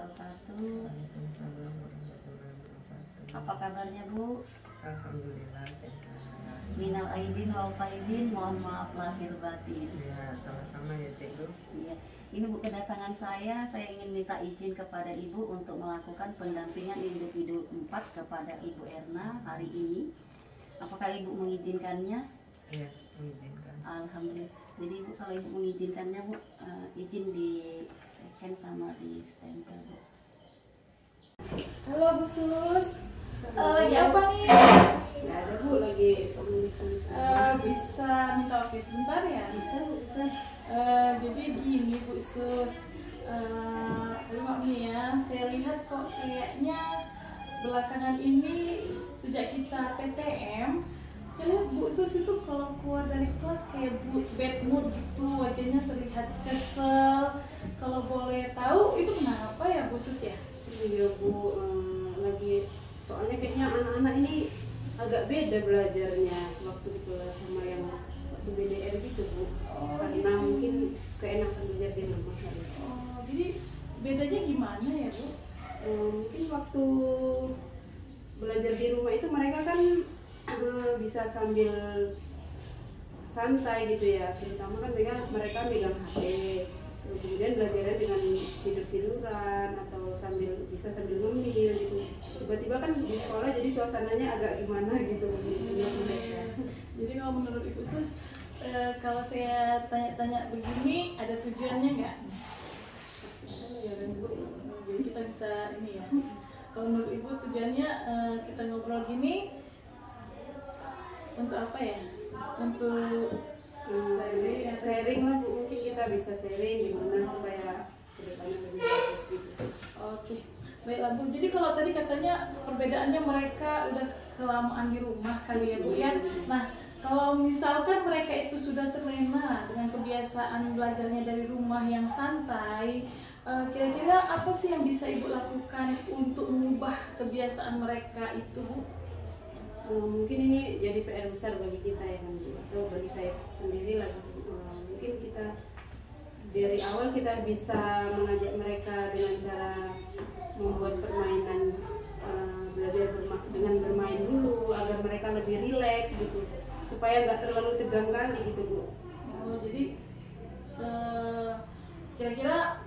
wabarakatuh. Waalaikumsalam warahmatullahi wabarakatuh. Apa kabarnya Bu? Alhamdulillah sehat. Minal aidin wal faizin, mohon maaf lahir batin. Ya, sama-sama ya Teh. Iya, ini Bu kedatangan saya ingin minta izin kepada Ibu untuk melakukan pendampingan individu 4 kepada Ibu Erna hari ini. Apakah Ibu mengizinkannya? Iya, mengizinkan. Alhamdulillah. Jadi Ibu kalau Ibu mengizinkannya Bu, izin di scan sama di stempel Bu. Halo Bu Sus, lagi apa nih? Nggak ada Bu, lagi penulisan. Bisa minta waktu sebentar ya? Bisa. Jadi gini Bu Sus, maaf nih ya, saya lihat kok kayaknya belakangan ini sejak kita PTM, saya lihat Bu Sus itu kalau keluar dari kelas kayak bad mood gitu, wajahnya terlihat kesel. Kalau boleh tahu itu kenapa ya Bu Sus ya? Iya Bu, lagi soalnya kayaknya anak-anak ini agak beda belajarnya waktu di kelas sama yang waktu BDR gitu Bu. Karena mungkin keenakan belajar di rumah kali. Oh, jadi bedanya gimana ya Bu? Mungkin waktu belajar di rumah itu mereka kan bisa sambil santai gitu ya, terutama kan mereka megang HP. Terus kemudian belajarnya dengan tidur-tiduran atau bisa sambil ngemil gitu. Tiba-tiba kan di sekolah jadi suasananya agak gimana gitu menurut mereka. Jadi kalau menurut Ibu Sus, kalau saya tanya-tanya begini, ada tujuannya nggak? Ya, dan Bu, jadi kita bisa ini ya. Kalau menurut Ibu tujuannya kita ngobrol gini untuk apa ya? Untuk sharing lah Bu, mungkin kita bisa sharing gimana supaya kedepannya lebih bagus gitu. Oke, baiklah Bu. Jadi kalau tadi katanya perbedaannya mereka udah kelamaan di rumah kali ya Bu ya. Nah, kalau misalkan mereka itu sudah terlena dengan kebiasaan belajarnya dari rumah yang santai, kira-kira apa sih yang bisa Ibu lakukan untuk mengubah kebiasaan mereka itu Bu? Mungkin ini jadi PR besar bagi kita ya kan Bu, atau bagi saya sendiri lah. Mungkin kita dari awal kita bisa mengajak mereka dengan cara membuat permainan, belajar dengan bermain dulu agar mereka lebih rileks gitu, supaya nggak terlalu tegang kali gitu Bu. Oh, jadi kira-kira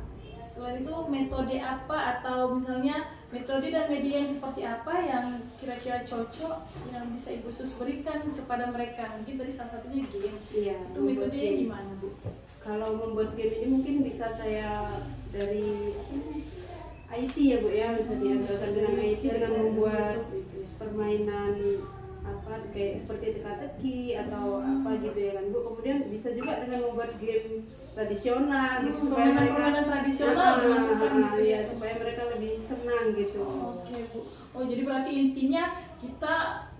selain itu metode apa atau misalnya metode dan media yang seperti apa yang kira-kira cocok yang bisa Ibu Sus berikan kepada mereka? Mungkin tadi salah satunya game. Iya, Itu metodenya gimana Bu? Kalau membuat game ini mungkin bisa saya dari IT ya Bu ya, bisa diandalkan dengan IT dengan membuat permainan apa kayak seperti teka-teki atau apa gitu ya kan Bu. Kemudian bisa juga dengan membuat game tradisional gitu supaya mereka permainan tradisional dimasukkan gitu ya, supaya mereka lebih senang gitu. Oke Bu. Oh, jadi berarti intinya kita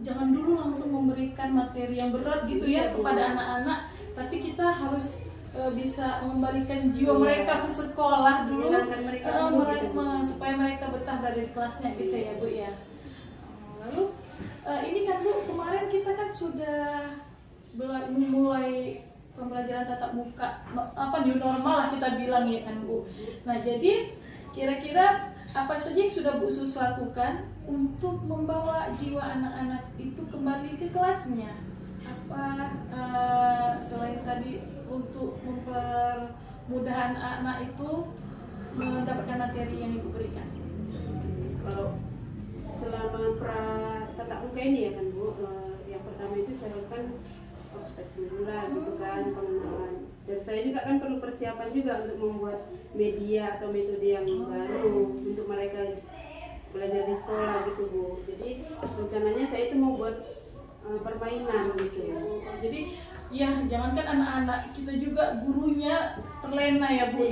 jangan dulu langsung memberikan materi yang berat gitu ya kepada anak-anak, tapi kita harus bisa mengembalikan jiwa mereka ke sekolah dulu, supaya mereka betah berada di kelasnya gitu ya Bu ya. Lalu ini kan Bu, kemarin kita kan sudah memulai pembelajaran tatap muka, new normal lah kita bilang ya kan Bu. Nah, jadi kira-kira apa saja yang sudah Bu Sus lakukan untuk membawa jiwa anak-anak itu kembali ke kelasnya? Apa selain tadi untuk mempermudah anak-anak itu mendapatkan materi yang Ibu berikan? Kalau selama tatap muka ini ya kan Bu, yang pertama itu saya lakukan ospek dulu lah gitu kan, pengenalan. Dan saya juga kan perlu persiapan juga untuk membuat media atau metode yang baru untuk mereka belajar di sekolah gitu Bu. Jadi rencananya saya itu mau buat permainan gitu. Jadi ya jangankan anak-anak, kita juga gurunya terlena ya Bu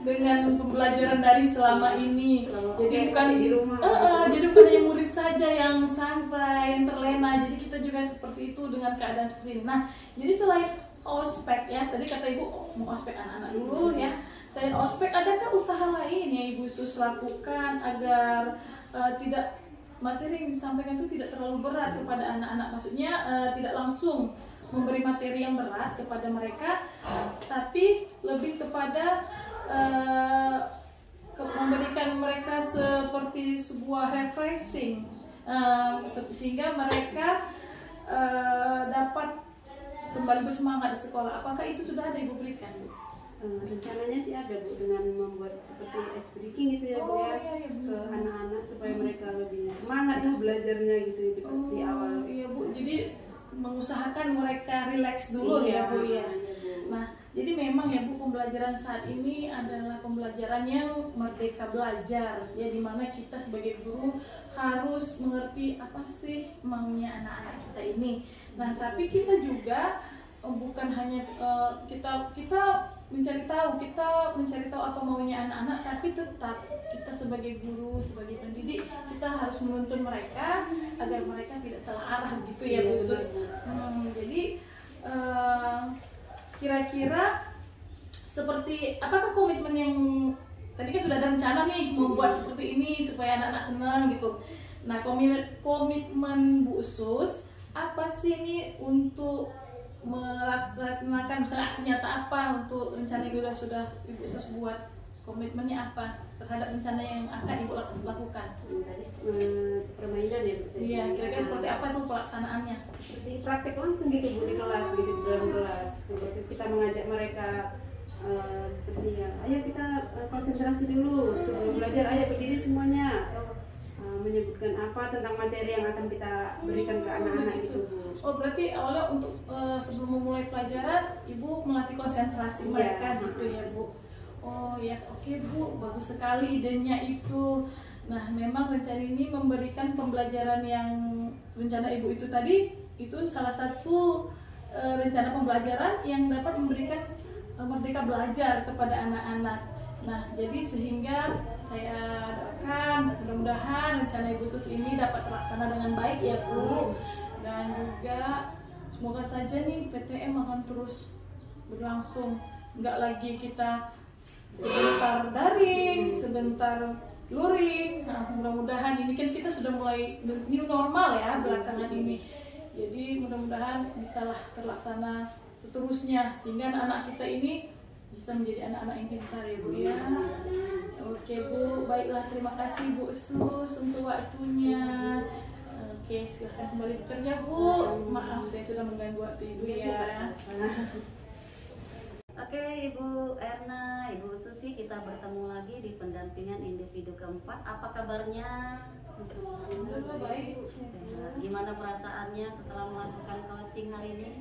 dengan pembelajaran daring selama ini. Jadi bukan di rumah. Jadi bukan hanya murid saja yang santai, yang terlena. Jadi kita juga seperti itu dengan keadaan seperti ini. Nah, jadi selain ospek ya, tadi kata Ibu mau ospek anak-anak dulu ya. Selain ospek, adakah usaha lain yang Ibu Sus lakukan agar tidak materi yang disampaikan itu tidak terlalu berat kepada anak-anak? Maksudnya tidak langsung memberi materi yang berat kepada mereka, tapi lebih kepada memberikan mereka seperti sebuah refreshing, sehingga mereka dapat kembali bersemangat di sekolah. Apakah itu sudah ada Ibu berikan, Bu? Rencananya sih ada, Bu, dengan membuat seperti ice breaking gitu ya, Bu, ya, iya, ke anak-anak supaya mereka lebih semangat lah belajarnya gitu di awal. Iya, Bu, jadi mengusahakan mereka rileks dulu ya, Bu, ya. Iya, Bu. Nah, jadi memang ya, Bu, pembelajaran saat ini adalah pembelajaran yang merdeka belajar, ya, dimana kita sebagai guru harus mengerti apa sih maunya anak-anak kita ini. Nah, tapi kita juga bukan hanya kita mencari tahu apa maunya anak-anak, tapi tetap kita sebagai guru, sebagai pendidik, kita harus menuntun mereka agar mereka tidak salah arah gitu ya, khusus. Jadi kira-kira seperti apakah komitmen yang tadi kan sudah ada rencana nih membuat seperti ini supaya anak-anak senang gitu. Nah, komitmen Bu Usus apa sih ini untuk melaksanakan misalnya aksi nyata apa untuk rencana yang sudah Ibu Usus buat? Komitmennya apa terhadap rencana yang akan Ibu lakukan? Tadi permainan ya, Bu. Iya, kira-kira seperti apa tuh pelaksanaannya? Seperti praktek langsung gitu, Bu, di kelas gitu, di dalam kelas. Seperti kita mengajak mereka seperti ya, ayo kita konsentrasi dulu sebelum belajar, ayo berdiri semuanya. Menyebutkan apa tentang materi yang akan kita berikan ke anak-anak gitu, Bu. Oh, berarti awalnya untuk sebelum memulai pelajaran Ibu melatih konsentrasi mereka gitu ya, Bu. Oh ya, oke, Bu, bagus sekali idenya itu. Nah, memang rencana ini memberikan pembelajaran yang rencana Ibu itu tadi itu salah satu rencana pembelajaran yang dapat memberikan merdeka belajar kepada anak-anak. Nah, jadi sehingga saya doakan mudah-mudahan rencana Ibu Usus ini dapat terlaksana dengan baik ya, Bu. Dan juga semoga saja nih PTM akan terus berlangsung, nggak lagi kita sebentar daring, sebentar luring. Nah, mudah-mudahan ini kan kita sudah mulai new normal ya belakangan ini. Jadi mudah-mudahan bisalah terlaksana seterusnya sehingga anak-anak kita ini bisa menjadi anak-anak yang pintar ya, Bu ya. Oke, Bu, baiklah, terima kasih Bu Usus untuk waktunya. Oke, silahkan kembali bekerja, Bu. Maaf saya sudah mengganggu waktu Ibu ya. Oke, Ibu Erna, Ibu Susi, kita bertemu lagi di pendampingan individu keempat. Apa kabarnya? Alhamdulillah baik, Bu. Sehat. Gimana perasaannya setelah melakukan coaching hari ini?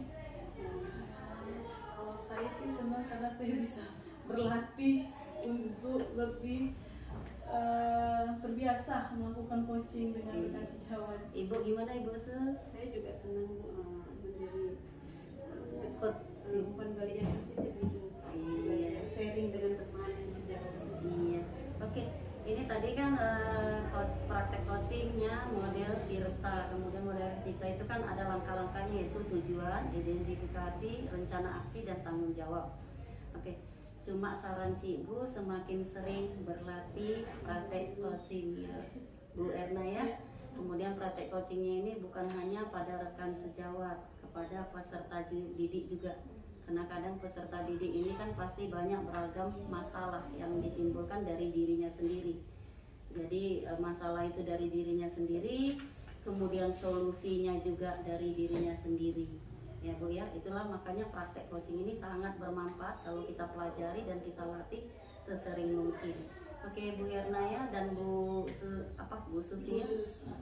Kalau saya sih senang karena saya bisa berlatih untuk lebih terbiasa melakukan coaching dengan rekan sejawat. Ibu gimana, Ibu Sus? Saya juga senang, Bu, menjadi Ikut. umpan balik yang positif itu. Iya. Sharing dengan teman yang sejauh. Iya. Oke. Ini tadi kan praktek coachingnya model IRTA. Kemudian model IRTA itu kan ada langkah-langkahnya, yaitu tujuan, identifikasi, rencana aksi, dan tanggung jawab. Oke. Cuma saran Cibu semakin sering berlatih praktek coaching ya, Bu Erna ya. Kemudian praktek coachingnya ini bukan hanya pada rekan sejawat, kepada peserta didik juga. Karena kadang peserta didik ini kan pasti banyak beragam masalah yang ditimbulkan dari dirinya sendiri. Jadi masalah itu dari dirinya sendiri, kemudian solusinya juga dari dirinya sendiri. Ya, Bu ya, itulah makanya praktek coaching ini sangat bermanfaat kalau kita pelajari dan kita latih sesering mungkin. Oke, Bu Erna ya, dan Bu Susi.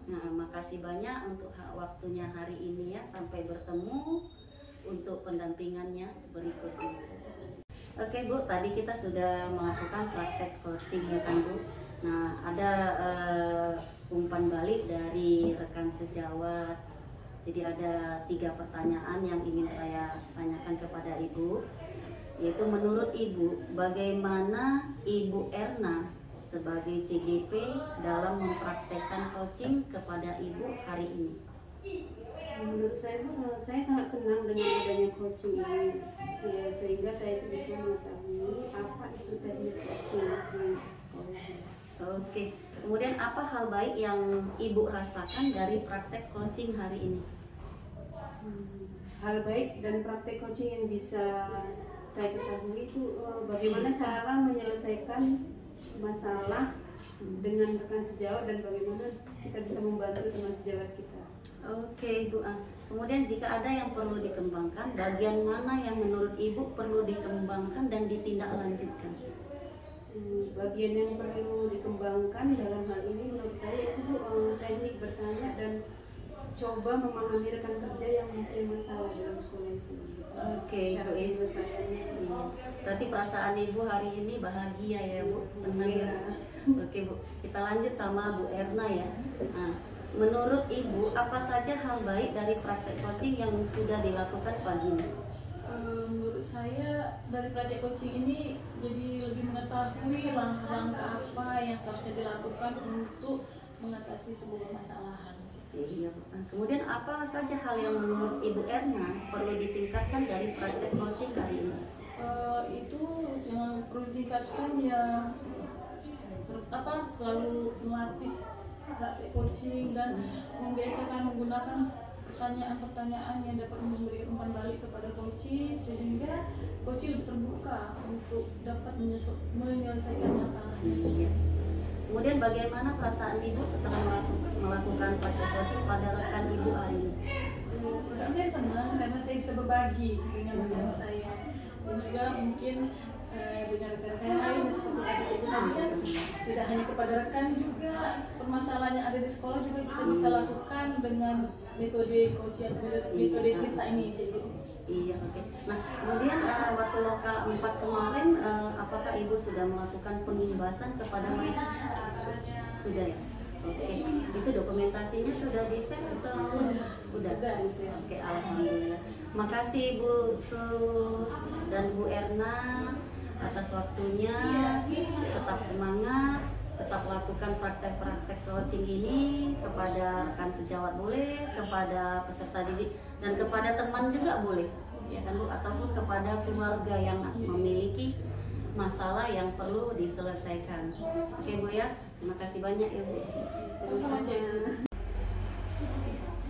Nah, makasih banyak untuk waktunya hari ini ya. Sampai bertemu untuk pendampingannya berikutnya. Oke, Bu, tadi kita sudah melakukan praktek coaching ya kan, Bu. Nah, ada umpan balik dari rekan sejawat. Jadi ada 3 pertanyaan yang ingin saya tanyakan kepada Ibu, yaitu menurut Ibu, bagaimana Ibu Erna sebagai CGP dalam mempraktekkan coaching kepada Ibu hari ini? Menurut saya, saya sangat senang dengan adanya coaching ini, ya, sehingga saya bisa mengetahui apa itu teknik coaching di sekolah. Oke, kemudian apa hal baik yang Ibu rasakan dari praktek coaching hari ini? Hal baik dan praktek coaching yang bisa saya ketahui itu bagaimana cara menyelesaikan masalah dengan rekan sejawat dan bagaimana kita bisa membantu teman sejawat kita. Oke Ibu. Kemudian jika ada yang perlu dikembangkan, bagian mana yang menurut Ibu perlu dikembangkan dan ditindaklanjutkan? Bagian yang perlu dikembangkan dalam hal ini menurut saya itu teknik bertanya dan coba memahami rekan kerja yang mempunyai masalah dalam sekolah itu. Oke Cara Ibu. penyelesaiannya. Iya. Berarti perasaan Ibu hari ini bahagia ya Bu, senang ya. Oke Bu, kita lanjut sama Bu Erna ya. Nah, menurut Ibu apa saja hal baik dari praktek coaching yang sudah dilakukan pagi ini? Menurut saya dari praktek coaching ini jadi lebih mengetahui langkah-langkah apa yang seharusnya dilakukan untuk mengatasi sebuah permasalahan. Iya Bu. Nah, kemudian apa saja hal yang menurut Ibu Erna perlu ditingkatkan dari praktek coaching hari ini? Itu yang perlu ditingkatkan ya selalu melatih praktek coaching dan membiasakan menggunakan pertanyaan-pertanyaan yang dapat memberi umpan balik kepada coach sehingga coach terbuka untuk dapat menyelesaikan masalahnya sendiri. Kemudian bagaimana perasaan Ibu setelah melakukan praktek coaching pada rekan Ibu hari ini? Saya senang karena saya bisa berbagi dengan rekan saya dan juga mungkin dengan rekan-rekan yang lain seperti kata Cikgu tadi kan tidak hanya kepada rekan juga permasalahan yang ada di sekolah juga kita bisa lakukan dengan metode coaching atau metode kita ini Cikgu. Iya, oke. Nah, kemudian waktu Loka 4 kemarin, apakah Ibu sudah melakukan pengimbasan kepada mereka? Sudah ya? Oke. Itu dokumentasinya sudah di-share atau udah? Sudah di-share. Oke, alhamdulillah. Makasih Bu Sus dan Bu Erna atas waktunya. Tetap semangat, tetap lakukan praktek-praktek coaching ini kepada rekan sejawat boleh, kepada peserta didik dan kepada teman juga boleh, ya kan Bu, ataupun kepada keluarga yang memiliki masalah yang perlu diselesaikan. Oke Bu ya, terima kasih banyak ya Bu.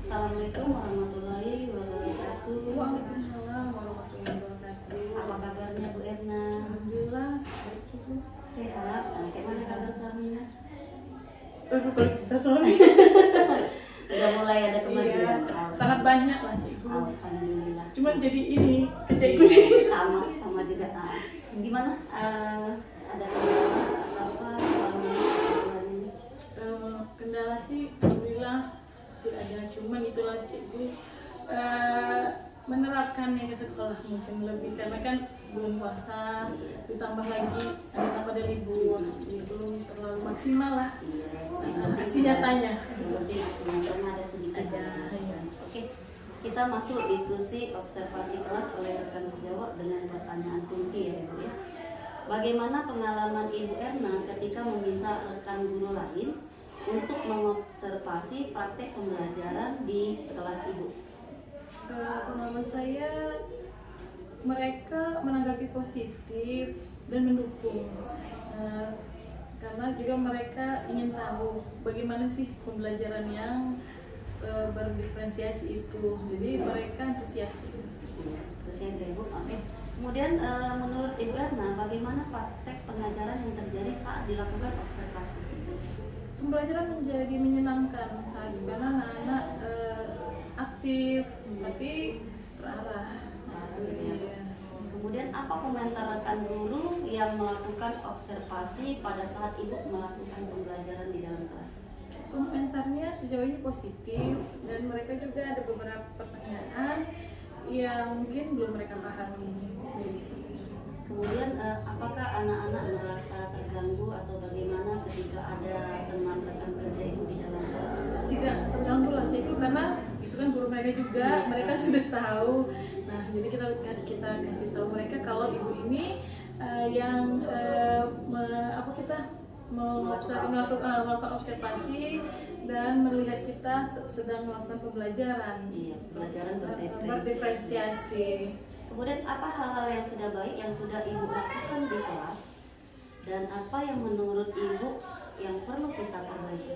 Assalamualaikum warahmatullahi wabarakatuh. Waalaikumsalam warahmatullahi wabarakatuh. Apa kabarnya Bu Erna? Alhamdulillah, baik Cikgu. Sehat. Nah, kayak mana kabar suaminya? Kalau kita suami Udah mulai ada kemajuan. sangat banyak lah Cikgu. Alhamdulillah. Cuman jadi ini kecekku Sama juga. Gimana? Ada kendala atau apa selama bulan ini? Kendala sih alhamdulillah tidak ada, cuman itulah Cikgu menerapkannya ke sekolah mungkin lebih karena kan belum puasa, ditambah lagi ada libur, jadi belum terlalu maksimal lah aksi nyatanya. Berarti sebenarnya ada sedikit. Oke, kita masuk diskusi observasi kelas oleh rekan sejawat dengan pertanyaan kunci ya Ibu ya. Bagaimana pengalaman Ibu Erna ketika meminta rekan guru lain untuk mengobservasi praktek pembelajaran di kelas Ibu? Pengalaman saya, mereka menanggapi positif dan mendukung karena juga mereka ingin tahu bagaimana sih pembelajaran yang berdiferensiasi itu, jadi mereka antusias. Antusias ya Ibu. Oke. Kemudian menurut Ibu Erna, bagaimana praktek pengajaran yang terjadi saat dilakukan observasi? Pembelajaran menjadi menyenangkan saat karena anak-anak aktif tapi terarah. Kemudian apa komentar rekan guru yang melakukan observasi pada saat Ibu melakukan pembelajaran di dalam kelas? Komentarnya sejauh ini positif dan mereka juga ada beberapa pertanyaan yang mungkin belum mereka pahami. Kemudian apakah anak-anak merasa terganggu atau bagaimana ketika ada teman rekan kerja Ibu di dalam kelas? Tidak terganggu lah Cikgu karena itu kan guru mereka juga, mereka sudah tahu. Nah jadi kita kasih tahu mereka kalau Ibu ini yang kita melakukan observasi dan melihat kita sedang melakukan pembelajaran. Iya, pembelajaran berdiferensiasi. Kemudian apa hal-hal yang sudah baik yang sudah Ibu lakukan di kelas dan apa yang menurut Ibu yang perlu kita perbaiki?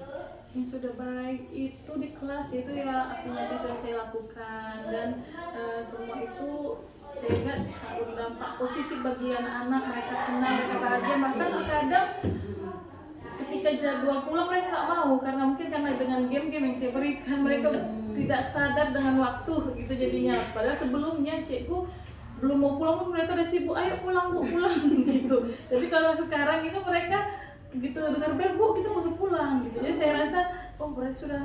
Yang sudah baik itu di kelas itu ya aksi nyata sudah saya lakukan dan semua itu saya lihat sangat berdampak positif bagi anak-anak, mereka senang, mereka bahagia, bahkan terkadang ketika jadwal pulang mereka nggak mau karena mungkin karena dengan game-game yang saya berikan mereka tidak sadar dengan waktu gitu jadinya. Padahal sebelumnya cikgu belum mau pulang pun mereka udah sibuk, ayo pulang bu pulang gitu. Tapi kalau sekarang itu mereka gitu dengar bel bu kita masuk pulang gitu. Jadi saya rasa oh berarti sudah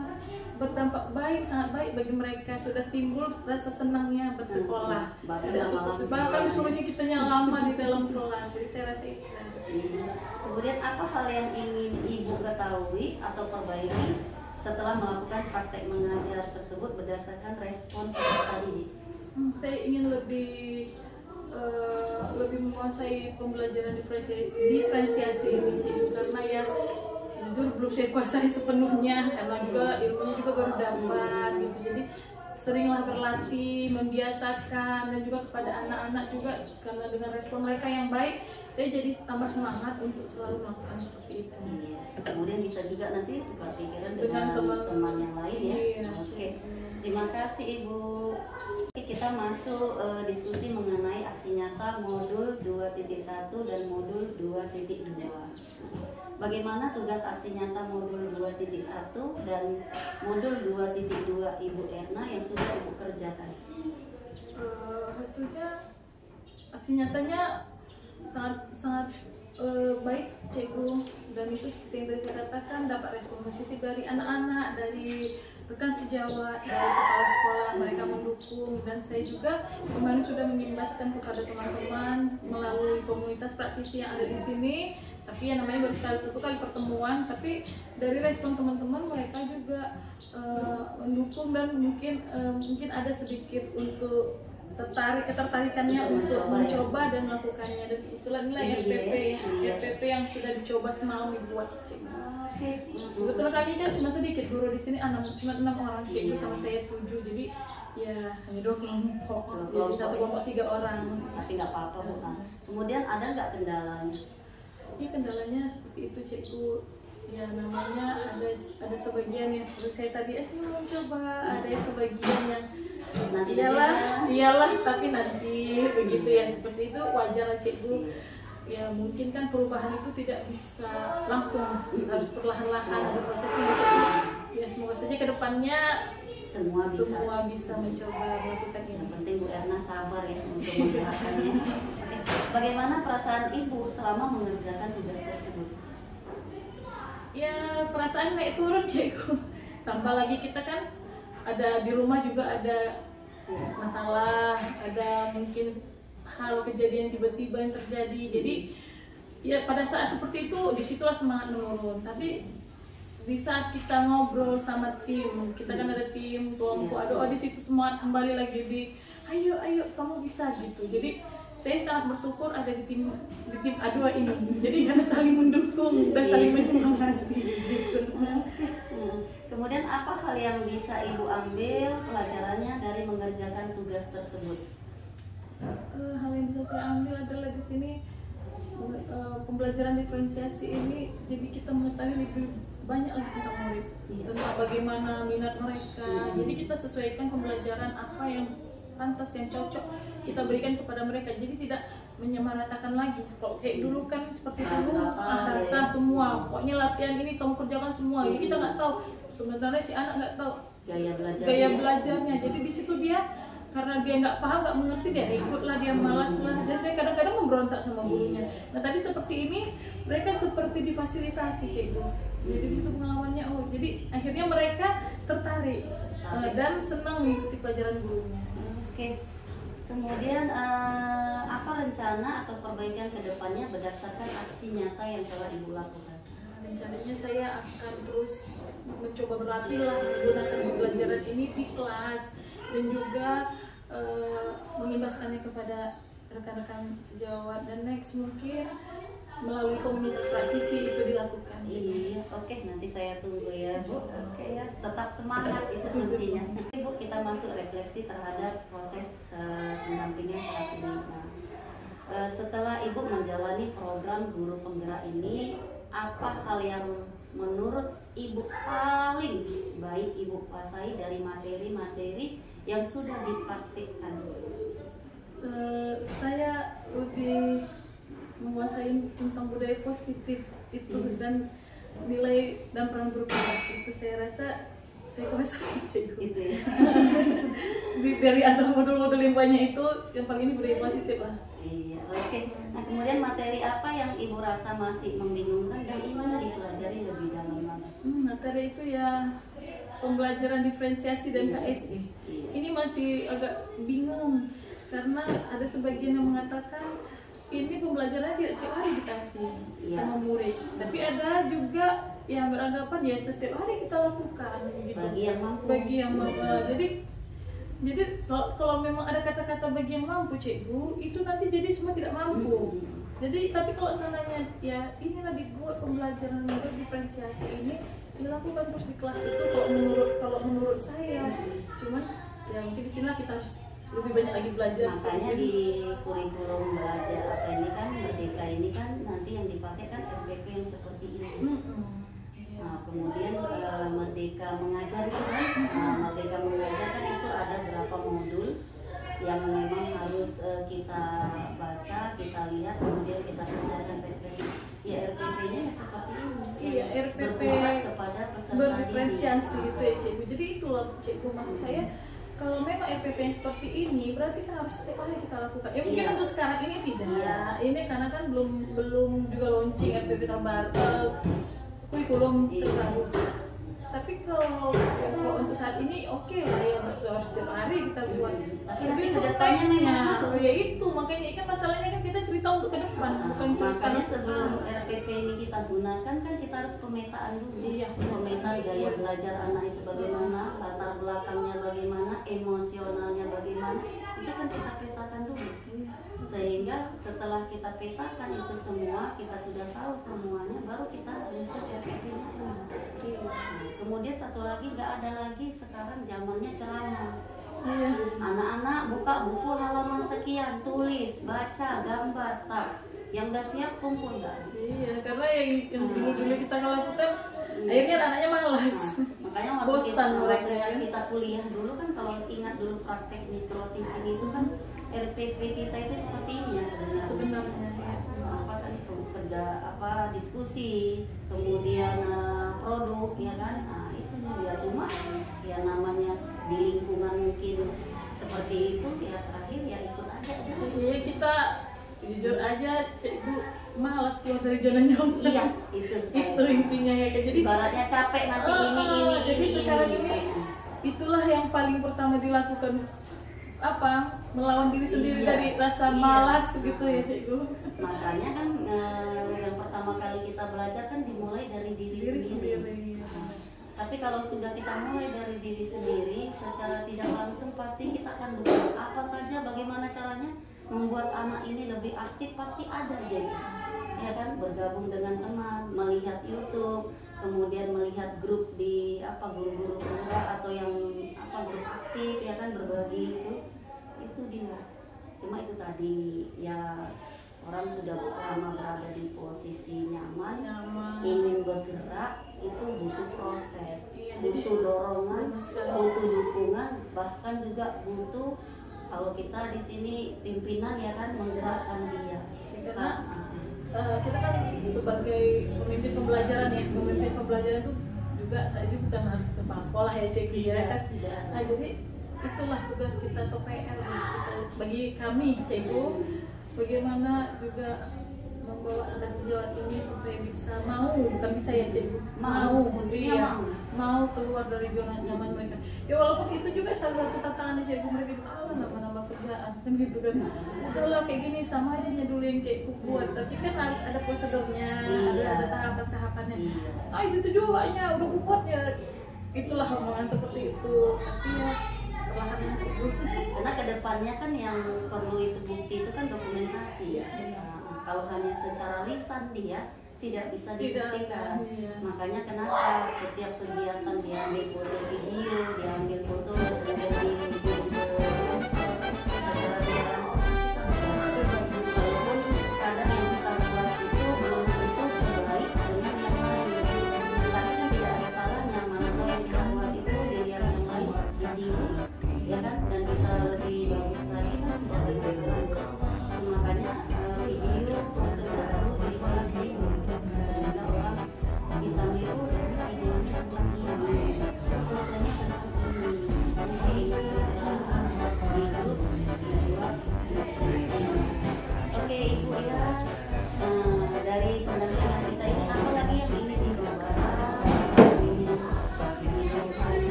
berdampak baik, sangat baik bagi mereka, sudah timbul rasa senangnya bersekolah. Tidak seperti bahkan suruhnya kitanya lama di dalam kelas. Jadi saya rasa itu. Kemudian apa hal yang ingin ibu ketahui atau perbaiki setelah melakukan praktek mengajar tersebut berdasarkan respon peserta didik? Saya ingin lebih menguasai pembelajaran diferensiasi ini cikgu, karena ya jujur belum saya kuasai sepenuhnya karena juga ilmunya juga baru dapat gitu. Jadi seringlah berlatih, membiasakan, dan juga kepada anak-anak juga karena dengan respon mereka yang baik saya jadi tambah semangat untuk selalu melakukan seperti itu. Iya. Kemudian bisa juga nanti tukar pikiran Dengan dengan teman yang lain ya. Iya, Oke. Terima kasih Ibu. Kita masuk diskusi mengenai aksi nyata modul 2.1 dan modul 2.2. Bagaimana tugas aksi nyata modul 2.1 dan modul 2.2 Ibu Erna yang sudah Ibu kerjakan? Hasilnya aksi nyatanya sangat baik cikgu, dan itu seperti yang tadi saya katakan dapat respon positif dari anak-anak, dari rekan sejawat, dari kepala sekolah, mereka mendukung, dan saya juga kemarin sudah mengimbaskan kepada teman-teman melalui komunitas praktisi yang ada di sini. Tapi yang namanya baru satu kali pertemuan, tapi dari respon teman-teman mereka juga mendukung, dan mungkin ada sedikit untuk ketertarikannya untuk mencoba dan melakukannya, dan itulah nilai RPP yang sudah dicoba semalam dibuat. Kebetulan kami kan cuma sedikit guru di sini, cuma 6 orang cikgu sama saya 7, jadi ya hanya 2 kelompok, jadi satu kelompok 3 orang. Tapi nggak apa-apa Bu. Kemudian ada nggak kendalanya? Iya, kendalanya seperti itu cikgu. Ya namanya ada sebagian yang seperti saya tadi belum coba, ada sebagian yang Nanti iyalah tapi nanti begitu ya, seperti itu wajar lah cikgu. Ya mungkin kan perubahan itu tidak bisa langsung, harus perlahan-lahan, ada prosesnya cikgu. Ya semoga saja kedepannya semua bisa mencoba melakukan ini. Yang penting Bu Erna sabar ya untuk menggerakkannya. Bagaimana perasaan Ibu selama mengerjakan tugas tersebut? Ya perasaan naik turun cikgu. Tambah lagi kita kan ada di rumah juga ada masalah, ada mungkin hal kejadian tiba-tiba yang terjadi. Jadi ya pada saat seperti itu disitulah semangat menurun. Tapi di saat kita ngobrol sama tim, kita kan ada tim kelompok, di situ semangat kembali lagi ayo kamu bisa gitu. Jadi saya sangat bersyukur ada di tim A2 ini. Jadi karena saling mendukung dan saling menyemangati gitu. Kemudian apa hal yang bisa Ibu ambil pelajarannya dari mengerjakan tugas tersebut? Hal yang bisa saya ambil adalah di sini pembelajaran diferensiasi ini, jadi kita mengetahui lebih banyak lagi tentang murid, tentang bagaimana minat mereka. Jadi kita sesuaikan pembelajaran apa yang pantas, yang cocok kita berikan kepada mereka. Jadi tidak menyamaratakan lagi. Kalau kayak dulu kan seperti dulu rata semua, pokoknya latihan ini kamu kerjakan semua. Jadi kita nggak tahu sebenarnya si anak nggak tahu gaya belajarnya. Jadi di situ dia karena dia nggak paham, nggak mengerti, dia ikutlah, dia malas lah, dan dia kadang-kadang memberontak sama gurunya. Nah tapi seperti ini mereka seperti difasilitasi cikgu. Jadi di situ pengalamannya, jadi akhirnya mereka tertarik dan senang mengikuti pelajaran gurunya. Oke. Kemudian apa rencana atau perbaikan kedepannya berdasarkan aksi nyata yang telah Ibu lakukan? Rencananya saya akan terus mencoba berlatih lah menggunakan pembelajaran ini di kelas, dan juga mengimbaskannya kepada rekan-rekan sejawat, dan next mungkin melalui komunitas praktisi itu dilakukan. Iya, oke, nanti saya tunggu ya Bu. Oke ya, tetap semangat itu kuncinya. Ibu, kita masuk refleksi terhadap proses pendampingan saat ini. Nah, setelah Ibu menjalani program guru penggerak ini, apa hal yang menurut Ibu paling baik Ibu kuasai dari materi-materi yang sudah dipraktikkan? Saya lebih menguasai tentang budaya positif itu, dan nilai dan peran guru itu saya rasa saya kuasai cikgu. Gitu ya. Dari antara modul-modul yang banyak itu yang paling ini budaya positif lah. Iya, oke. Nah, kemudian materi apa yang Ibu rasa masih membingungkan dan ingin dipelajari lebih dalam lagi? Materi itu ya pembelajaran diferensiasi dan KSE. Iya. Ini masih agak bingung karena ada sebagian yang mengatakan ini pembelajaran tidak tiap hari dikasih sama murid, tapi ada juga yang beranggapan ya setiap hari kita lakukan gitu. Bagi yang mampu. Bagi yang mampu. Jadi kalau memang ada kata-kata bagi yang mampu cikgu, itu nanti jadi semua tidak mampu. Jadi tapi kalau seandainya ya inilah dibuat pembelajaran model diferensiasi ini dilakukan terus di kelas itu kalau menurut saya, cuman ya mungkin di sini kita harus lebih banyak lagi belajar. Makanya di kurikulum belajar apa ini kan Merdeka ini kan nanti yang dipakai kan RPP yang seperti ini. Nah, kemudian Merdeka mengajar itu kan, Merdeka mengajar kan itu ada berapa modul yang memang harus kita baca, kita lihat, kemudian kita kerjakan tes-tesnya. Ya RPP-nya seperti ini. Iya, RPP berpusat kepada peserta berdiferensiasi didik. itu ya cikgu. Jadi itulah cikgu maksud saya. Kalau memang RPP yang seperti ini, berarti kan harus setiap hari kita lakukan. Ya mungkin Iya. untuk sekarang ini tidak. Iya. Ini karena kan belum juga launching RPP terbaru, kurikulum Iya. terbaru. Tapi kalau untuk saat ini oke lah ya, harus setiap hari kita buat. Tapi Tapi nanti untuk kedepannya teksnya, memang harus. ya itu makanya kan masalahnya kan kita cerita untuk ke depan, bukan cerita Makanya sekarang. sebelum RPP ini kita gunakan kan kita harus pemetaan dulu. Iya. Pemetaan gaya belajar anak itu bagaimana, latar belakangnya bagaimana, emosionalnya bagaimana, itu kan kita petakan dulu. Sehingga setelah kita petakan itu semua, kita sudah tahu semuanya, baru kita riset RPP-nya. Kemudian satu lagi, nggak ada lagi sekarang zamannya ceramah. Iya. Anak-anak buka buku halaman sekian, tulis, baca, gambar, tak. Yang udah siap kumpul nggak? Iya, karena yang dulu kita lakukan, akhirnya anaknya malas. Makanya waktu Bosan mereka, ya. kita kuliah dulu kan, kalau ingat dulu praktek mikro teaching itu kan RPP kita itu seperti ini ya Sebenarnya ya. apa kan itu kerja apa diskusi, kemudian produk ya kan, nah itu ya cuma ya namanya di lingkungan mungkin seperti itu ya terakhir ya ikut aja. Iya, kita jujur aja cikgu malas keluar dari zona nyaman. Iya itu sekali. Itu intinya ya kan. Jadi Ibaratnya capek nanti ini jadi sekarang ini itulah yang paling pertama dilakukan, apa, melawan diri sendiri Iya. dari rasa Iya. malas gitu ya cikgu. Makanya kan yang pertama kali kita belajar kan dimulai dari diri Diri sendiri. sendiri. Nah, tapi kalau sudah kita mulai dari diri sendiri, secara tidak langsung pasti kita akan buat apa saja, bagaimana caranya membuat anak ini lebih aktif, pasti ada jadi. Ya kan, bergabung dengan teman, melihat YouTube, kemudian melihat grup di apa guru-guru penggerak atau yang apa grup aktif ya kan, berbagi itu dia. Cuma itu tadi ya, orang sudah lama berada di posisi nyaman, ingin bergerak itu butuh proses, Iya, butuh jadi dorongan, benar sekali. butuh dukungan, bahkan juga butuh kalau kita di sini pimpinan ya kan menggerakkan dia. Karena kita kan sebagai pemimpin pembelajaran ya, pemimpin pembelajaran itu juga saya juga bukan harus kepala sekolah ya cikgu ya kan. Tidak. Nah jadi itulah tugas kita atau PR kita, bagi kami cikgu, bagaimana juga membawa anak sejawat ini supaya bisa bukan bisa ya cikgu, Kuncinya mau keluar dari zona nyaman mereka. Ya walaupun itu juga salah satu tantangan cikgu, mereka nambah kerjaan kan gitu kan. Udahlah kayak gini sama aja dulu yang cikgu buat, tapi kan harus ada prosedurnya, ada tahapan-tahapannya. Itu tuh juga udah buat ya, itulah omongan seperti itu. Tapi ya perlahan cikgu. Karena kedepannya kan yang perlu itu bukti itu kan dokumentasi ya. Nah, kalau hanya secara lisan dia tidak bisa dibuktikan. Makanya kenapa setiap kegiatan diambil foto video, diambil foto, kemudian dikirim ke secara tidak langsung. Walaupun kadang yang kita buat itu belum tentu sebaik dengan yang lain. Tapi kan tidak ada salahnya mana tahu yang kita buat itu dilihat yang lain video, ya kan, dan bisa lebih bagus lagi kan tidak ada kekurangan. Makanya video foto baru dikoleksi sehingga orang bisa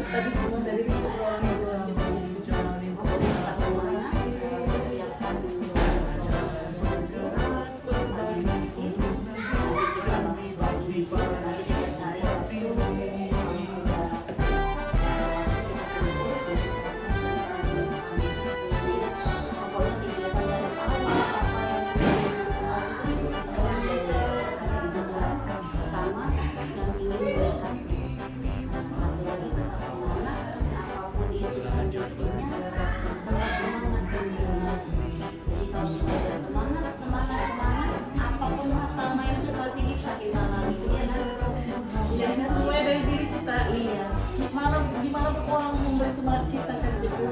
tadi semua dari obrolan kita. Tetap semangat, persiapkan sama yang ingin melihat satu lagi tetap semangat apapun itu kondisinya tetap semangat jadi kalau kita udah semangat apapun masalah itu pasti bisa kita lalui ya kan Iya, ini semuanya dari diri kita. iya Gimana pun orang memberi semangat kita kan gitu.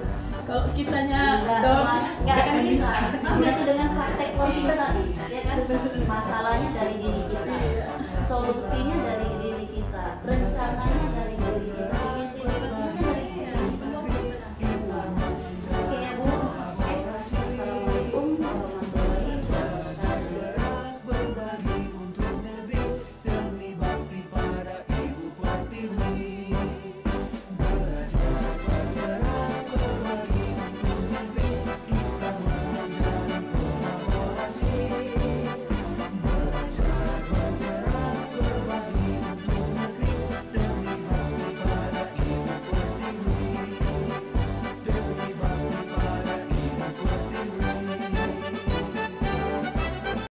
Kalau kitanya nggak down, semangat nggak akan bisa sama itu dengan praktek coaching tadi ya kan masalahnya dari diri kita solusinya dari diri kita rencananya dari